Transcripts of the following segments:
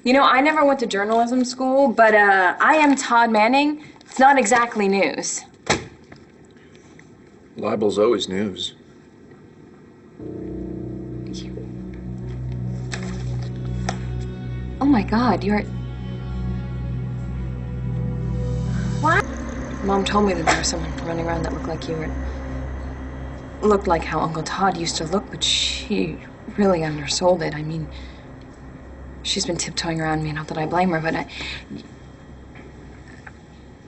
You know, I never went to journalism school, but I am Todd Manning. It's not exactly news. Libel's always news. Oh my God, you're... What? Mom told me that there was someone running around that looked like you. Looked like how Uncle Todd used to look, but she really undersold it. I mean, she's been tiptoeing around me, not that I blame her, but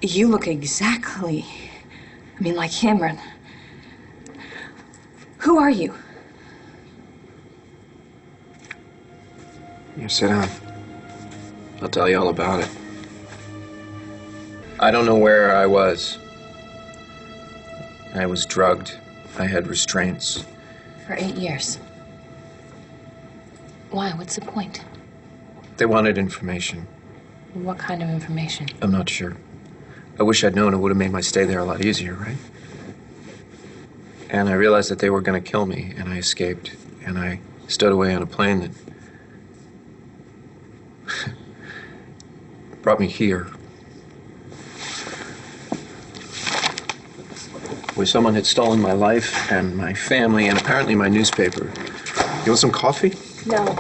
you look exactly, like him. Who are you? You sit down. I'll tell you all about it. I don't know where I was. I was drugged. I had restraints. For 8 years. Why? What's the point? They wanted information. What kind of information? I'm not sure. I wish I'd known. It would have made my stay there a lot easier, right? And I realized that they were going to kill me, and I escaped. And I stowed away on a plane that brought me here. Where someone had stolen my life and my family and apparently my newspaper. You want some coffee? No.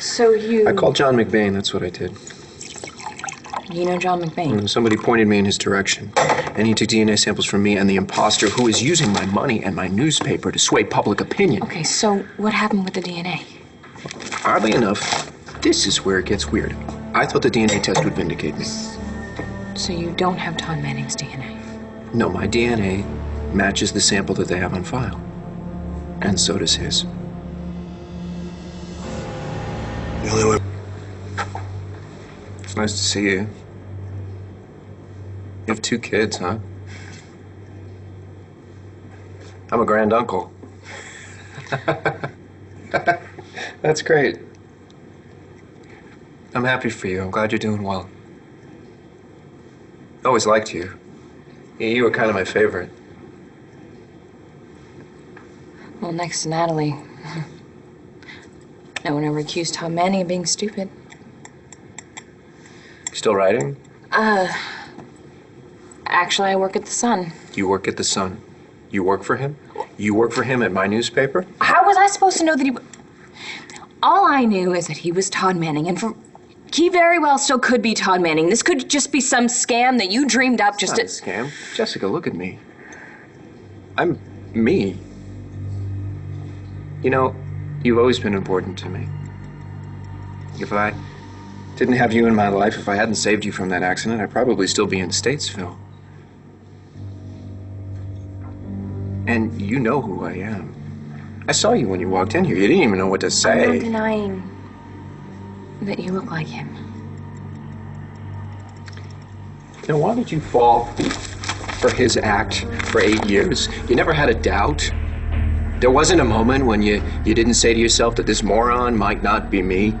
So you... I called John McBain, that's what I did. You know John McBain? Somebody pointed me in his direction. And he took DNA samples from me and the imposter who is using my money and my newspaper to sway public opinion. Okay, so what happened with the DNA? Oddly enough, this is where it gets weird. I thought the DNA test would vindicate me. So you don't have Todd Manning's DNA? No, my DNA matches the sample that they have on file. And so does his. The only way... It's nice to see you. You have 2 kids, huh? I'm a granduncle. That's great. I'm happy for you. I'm glad you're doing well. I always liked you. You were kind of my favorite. Well, next to Natalie, no one ever accused Todd Manning of being stupid. Still writing? Actually, I work at the Sun. You work at the Sun? You work for him? You work for him at my newspaper? How was I supposed to know that he... All I knew is that he was Todd Manning, and he very well still could be Todd Manning. This could just be some scam that you dreamed up just to... It's not a scam. Jessica, look at me. I'm me. You know, you've always been important to me. If I didn't have you in my life, if I hadn't saved you from that accident, I'd probably still be in Statesville. And you know who I am. I saw you when you walked in here. You didn't even know what to say. I'm not denying that you look like him. Now, why did you fall for his act for 8 years? You never had a doubt? There wasn't a moment when you didn't say to yourself that this moron might not be me?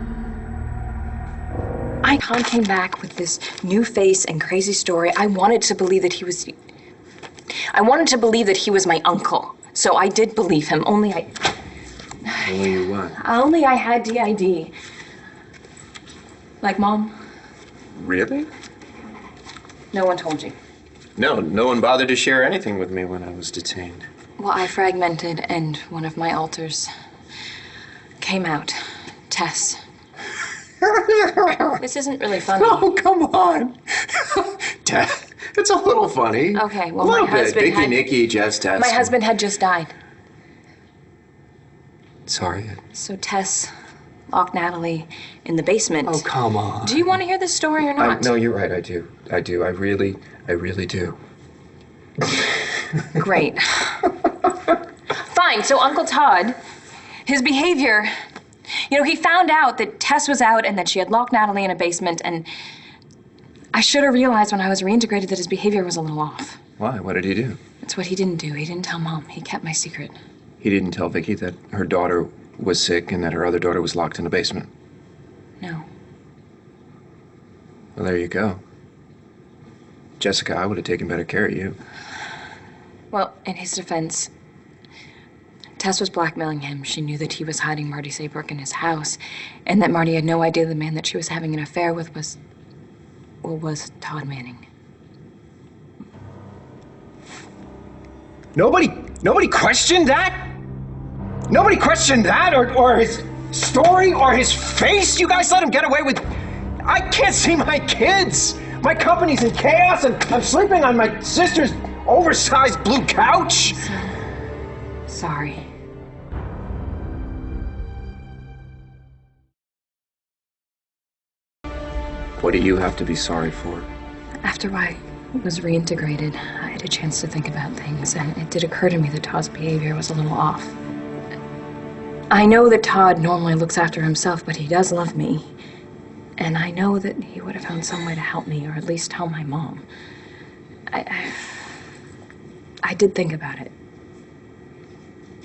Icon came back with this new face and crazy story. I wanted to believe that he was my uncle. So I did believe him, only I... Only you what? Only I had DID. Like Mom? Really? No one told you. No one bothered to share anything with me when I was detained. Well, I fragmented, and one of my alters came out. Tess. This isn't really funny. Oh, come on. Tess, it's a little funny. Okay, well, a little my husband bit. had... Vicky, Nikki, Jess, Tess. My husband had just died. Sorry. So Tess locked Natalie in the basement. Oh, come on. Do you want to hear this story or not? No, you're right. I do. I really do. Great. Fine. So Uncle Todd, his behavior, he found out that Tess was out and that she had locked Natalie in a basement, and I should have realized when I was reintegrated that his behavior was a little off. Why? What did he do? It's what he didn't do. He didn't tell Mom. He kept my secret. He didn't tell Vicky that her daughter was sick and that her other daughter was locked in the basement? No. Well, there you go. Jessica, I would have taken better care of you. Well, in his defense, Tess was blackmailing him. She knew that he was hiding Marty Saybrook in his house, and that Marty had no idea the man that she was having an affair with was Todd Manning. Nobody questioned that? Nobody questioned that or his story or his face? You guys let him get away with... I can't see my kids! My company's in chaos and I'm sleeping on my sister's oversized blue couch! Sorry. What do you have to be sorry for? After I was reintegrated, I had a chance to think about things, and it did occur to me that Todd's behavior was a little off. I know that Todd normally looks after himself, but he does love me. And I know that he would have found some way to help me, or at least tell my mom. I did think about it.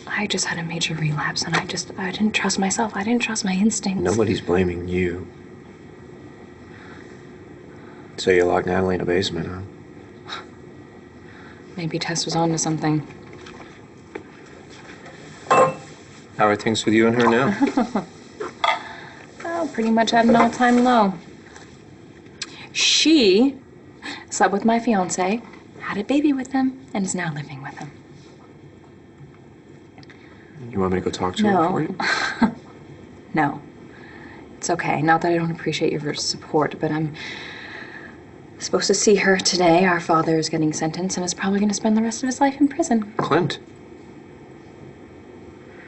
I just had a major relapse, and I didn't trust myself. I didn't trust my instincts. Nobody's blaming you. So you locked Natalie in a basement, huh? Maybe Tess was on to something. How are things with you and her now? Well, pretty much at an all-time low. She slept with my fiancé, had a baby with him, and is now living with him. You want me to go talk to her for you? No. It's okay. Not that I don't appreciate your support, but I'm supposed to see her today. Our father is getting sentenced and is probably going to spend the rest of his life in prison. Clint.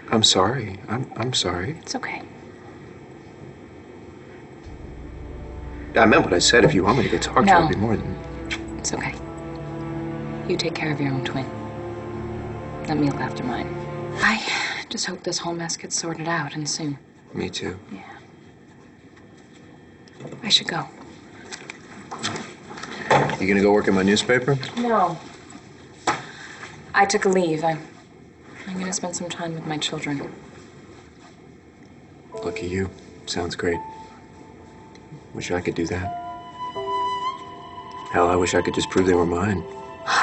I'm sorry. I'm sorry. It's okay. I meant what I said. If you want me to go talk to her, it'd be more than... It's okay. You take care of your own twin. Let me look after mine. I just hope this whole mess gets sorted out, and soon. Me too. Yeah. I should go. You gonna go work in my newspaper? No. I took a leave. I'm gonna spend some time with my children. Lucky you. Sounds great. Wish I could do that. Hell, I wish I could just prove they were mine.